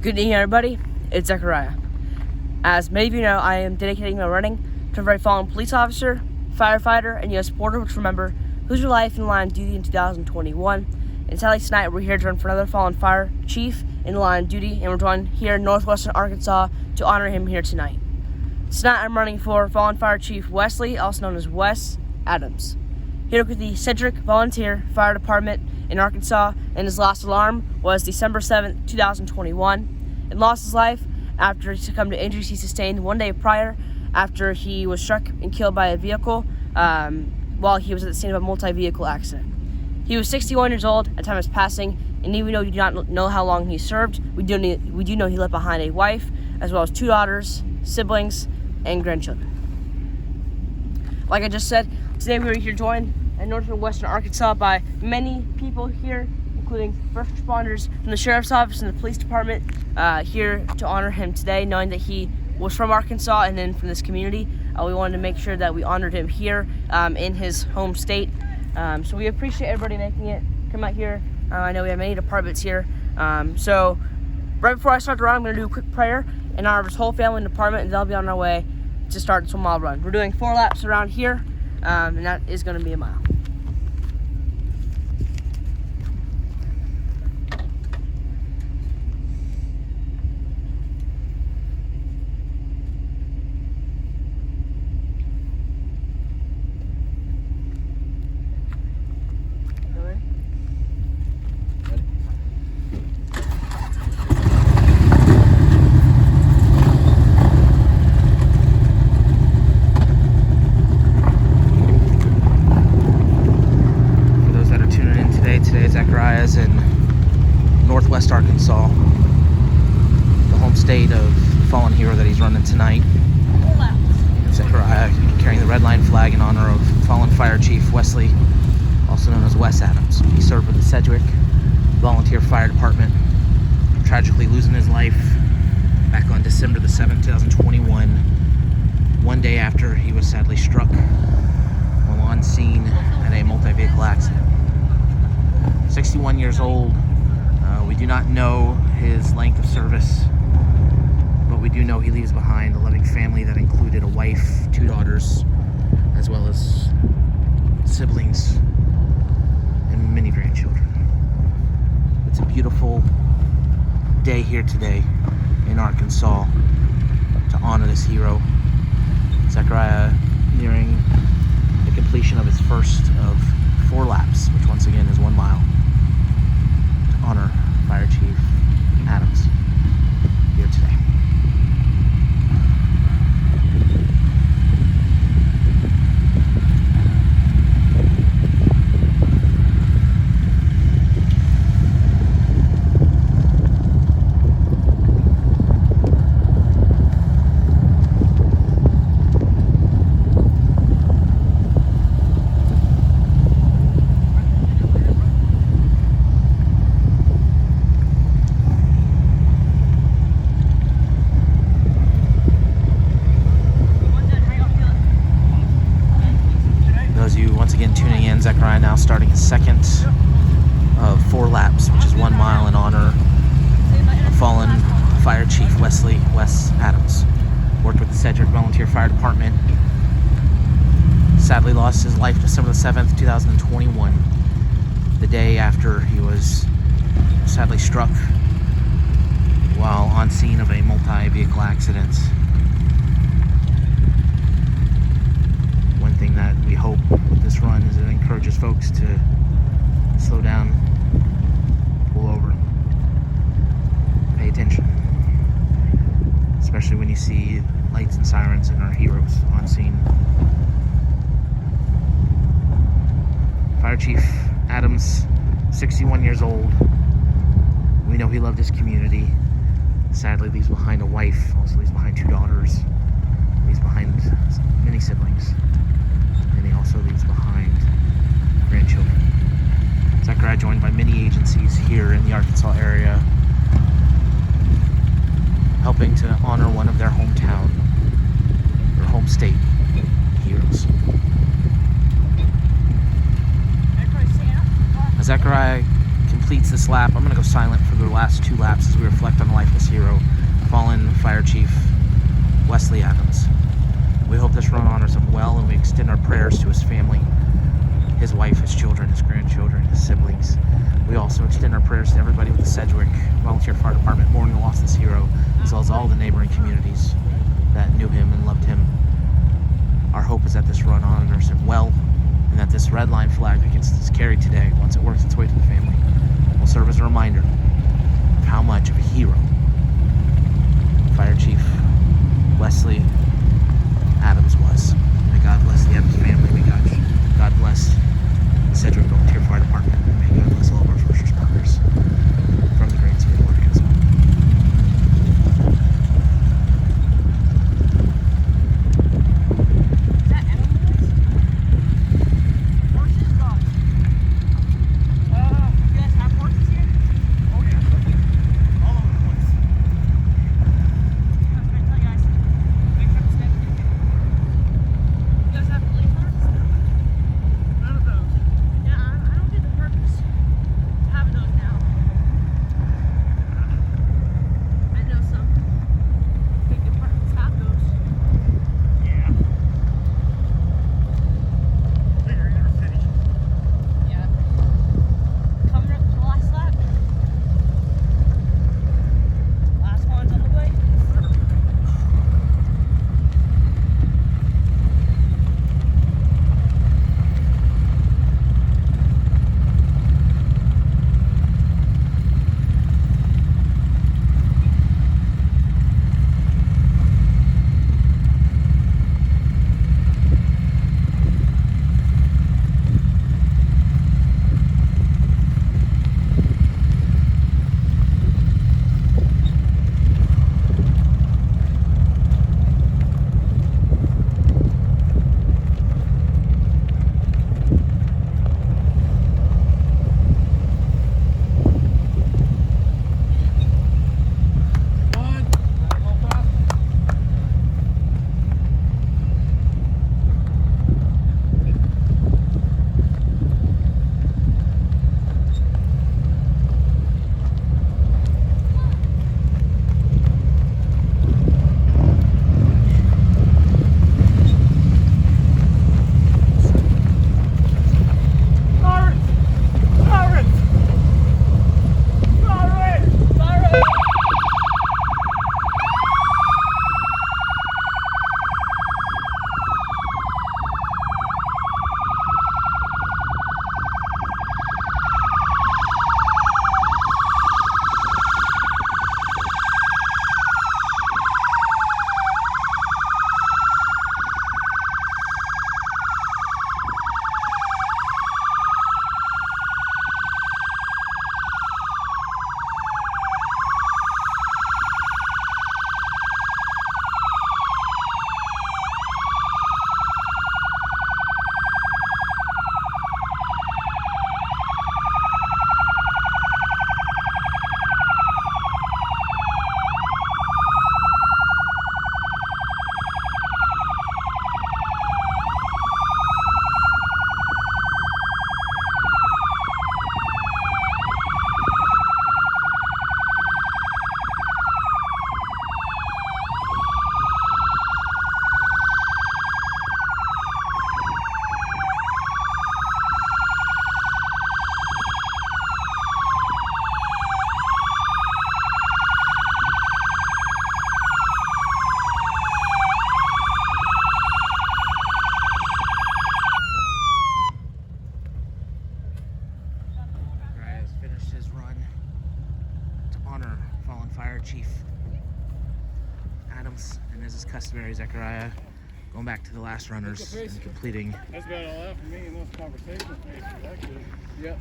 Good evening, everybody. It's Zechariah. As many of you know, I am dedicating my running to a very fallen police officer, firefighter, and U.S. Border Patrol member whose life in the line of duty in 2021. And sadly, tonight we're here to run for another fallen fire chief in the line of duty, and we're joined here in northwestern Arkansas to honor him here tonight. Tonight I'm running for fallen fire chief Wesley, also known as Wes Adams. He worked with the Sedgwick Volunteer Fire Department in Arkansas, and his last alarm was December 7th, 2021, and lost his life after he succumbed to injuries he sustained one day prior after he was struck and killed by a vehicle while he was at the scene of a multi-vehicle accident. He was 61 years old at the time of his passing, and even though we do not know how long he served, we do know he left behind a wife, as well as 2 daughters, siblings, and grandchildren. Like I just said, today we are here joined in northwestern Arkansas by many people here, including first responders from the Sheriff's Office and the Police Department, here to honor him today, knowing that he was from Arkansas and then from this community. We wanted to make sure that we honored him here in his home state. So we appreciate everybody making it come out here. I know we have many departments here. So right before I start the run, I'm going to do a quick prayer in honor of his whole family and department, and they'll be on our way to start this 1 mile run. We're doing 4 laps around here, and that is going to be a mile. Zechariah is in northwest Arkansas, the home state of the fallen hero that he's running tonight. Zechariah carrying the red line flag in honor of fallen fire chief Wesley, also known as Wes Adams. He served with the Sedgwick Volunteer Fire Department, tragically losing his life back on December the 7th, 2021, one day after he was sadly struck while on scene at a multi-vehicle accident. 61 years old. We do not know his length of service, but we do know he leaves behind a loving family that included a wife, 2 daughters, as well as siblings and many grandchildren. It's a beautiful day here today in Arkansas to honor this hero. Zechariah nearing the completion of his first of 4 laps, which once again is 1 mile. Honor Fire Chief Adams here today. Once again tuning in, Zechariah now starting his second of 4 laps, which is 1 mile in honor of fallen fire chief Wes Adams. Worked with the Sedgwick Volunteer Fire Department. Sadly lost his life December the 7th, 2021, the day after he was sadly struck while on scene of a multi-vehicle accident. One thing that we hope with this run is it encourages folks to slow down, pull over, pay attention, especially when you see lights and sirens and our heroes on scene. Fire Chief Adams, 61 years old. We know he loved his community. Sadly leaves behind a wife, also leaves behind 2 daughters, leaves behind many siblings. And he also leaves behind grandchildren. Zechariah joined by many agencies here in the Arkansas area, helping to honor one of their hometown, or home state heroes. Zechariah completes this lap, I'm going to go silent for the last 2 laps as we reflect on the life of this hero, fallen Fire Chief Wesley Adams. We hope this run honors him well, and we extend our prayers to his family, his wife, his children, his grandchildren, his siblings. We also extend our prayers to everybody with the Sedgwick Volunteer Fire Department mourning the loss of this hero, as well as all the neighboring communities that knew him and loved him. Our hope is that this run honors him well, and that this red line flag that gets carried today, once it works its way to the family, will serve as a reminder of how much of a hero Fire Chief Wesley Adams was. May God bless the Adams family. May God bless the Sedgwick Volunteer Fire Department. And may God bless all of our first responders from the great state of Arkansas. Is that animal noise? Horses, dogs? You guys have horses here? Oh yeah, all over the place. I was gonna tell you guys, make sure to stay with you. You guys have police horses? None of those. Yeah, I don't get the purpose of having those now. I know some big departments have those. Yeah. Bigger inner city. Yeah. Coming up to the last lap. Last one's on the way. Fire Chief Adams, and as is customary, Zechariah going back to the last runners and completing. That's about all out for me in those conversations, actually. Yep.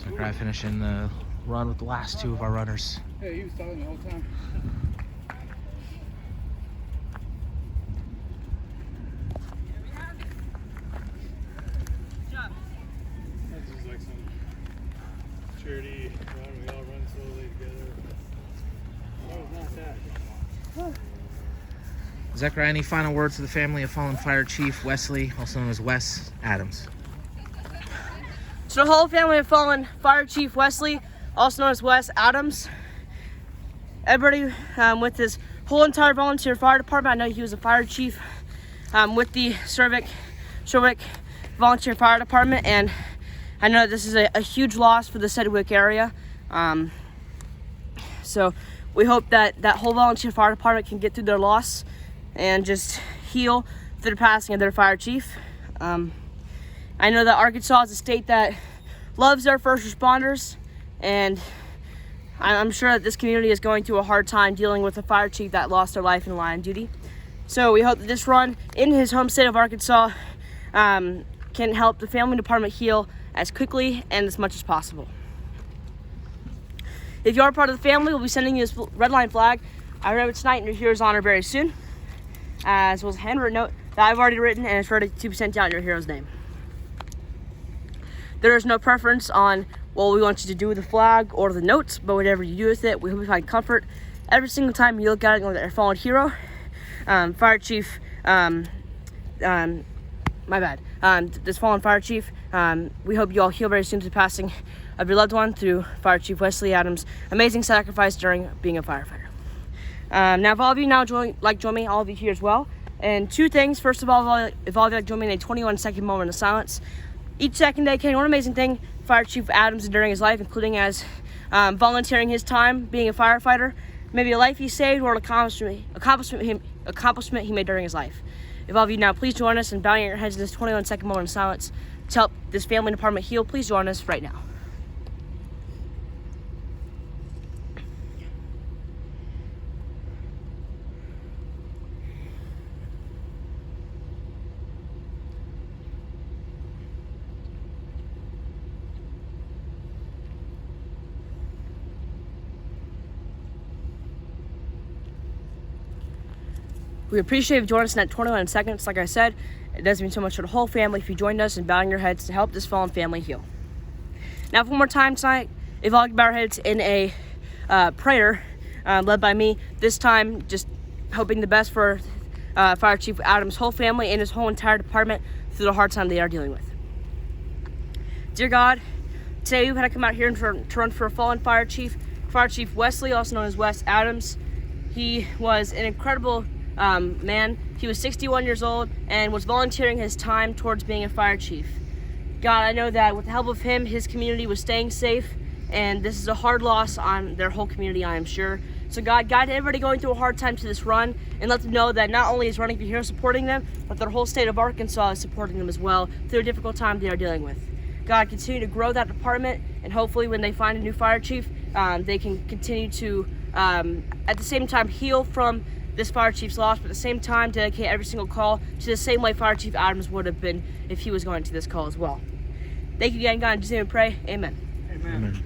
Zechariah finishing the run with the last two of our runners. Yeah, he was talking the whole time. That's just like some charity run. We all run slowly together. That was not that. Zechariah, any final words to the family of fallen Fire Chief Wesley, also known as Wes Adams? So the whole family of fallen Fire Chief Wesley, also known as Wes Adams, everybody with his whole entire volunteer fire department. I know he was a fire chief with the Sedgwick Volunteer Fire Department, and I know this is a huge loss for the Sedgwick area. So we hope that that whole volunteer fire department can get through their loss and just heal through the passing of their fire chief. I know that Arkansas is a state that loves their first responders, and I'm sure that this community is going through a hard time dealing with a fire chief that lost their life in the line of duty. So we hope that this run in his home state of Arkansas can help the family department heal as quickly and as much as possible. If you are part of the family, we'll be sending you this red line flag. I remember tonight in your hero's honor very soon, as well as a handwritten note that I've already written, and it's ready to be sent out in your hero's name. There is no preference on what we want you to do with the flag or the notes, but whatever you do with it, we hope you find comfort every single time you look at it and look at your fallen hero. Fire Chief, this fallen Fire Chief, we hope you all heal very soon to the passing of your loved one through Fire Chief Wesley Adams' amazing sacrifice during being a firefighter. Now, if all of you now join me, all of you here as well, and two things. First of all, if all of you like join me in a 21-second moment of silence. Each second dedicating one amazing thing Fire Chief Adams did during his life, including as volunteering his time being a firefighter, maybe a life he saved or an accomplishment he made during his life. If all of you now please join us in bowing your heads in this 21-second moment of silence to help this family department heal. Please join us right now. We appreciate you joining us in that 21 seconds. Like I said, it does mean so much for the whole family if you joined us in bowing your heads to help this fallen family heal. Now, one more time tonight, if all bow our heads in a prayer led by me, this time just hoping the best for Fire Chief Adams' whole family and his whole entire department through the hard time they are dealing with. Dear God, today we've had to come out here to run for a fallen Fire Chief Wesley, also known as Wes Adams. He was an incredible man. He was 61 years old and was volunteering his time towards being a fire chief. God, I know that with the help of him, his community was staying safe, and this is a hard loss on their whole community, I am sure. So God, guide everybody going through a hard time to this run, and let them know that not only is Running for Heroes supporting them, but their whole state of Arkansas is supporting them as well through a difficult time they are dealing with. God, continue to grow that department, and hopefully when they find a new fire chief, they can continue to, at the same time, heal from this fire chief's loss, but at the same time dedicate every single call to the same way Fire Chief Adams would have been if he was going to this call as well. Thank you again, God, in Jesus' name we pray. Amen. Amen.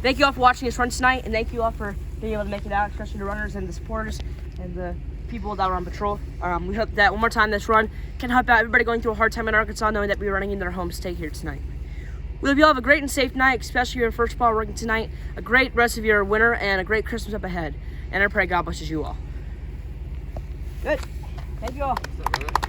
Thank you all for watching this run tonight, and thank you all for being able to make it out, especially the runners and the supporters and the people that were on patrol. We hope that one more time this run can help out everybody going through a hard time in Arkansas, knowing that we're running in their home state here tonight. We hope you all have a great and safe night, especially your first ball working tonight, a great rest of your winter, and a great Christmas up ahead. And I pray God blesses you all. Good. Thank you all. What's up, brother?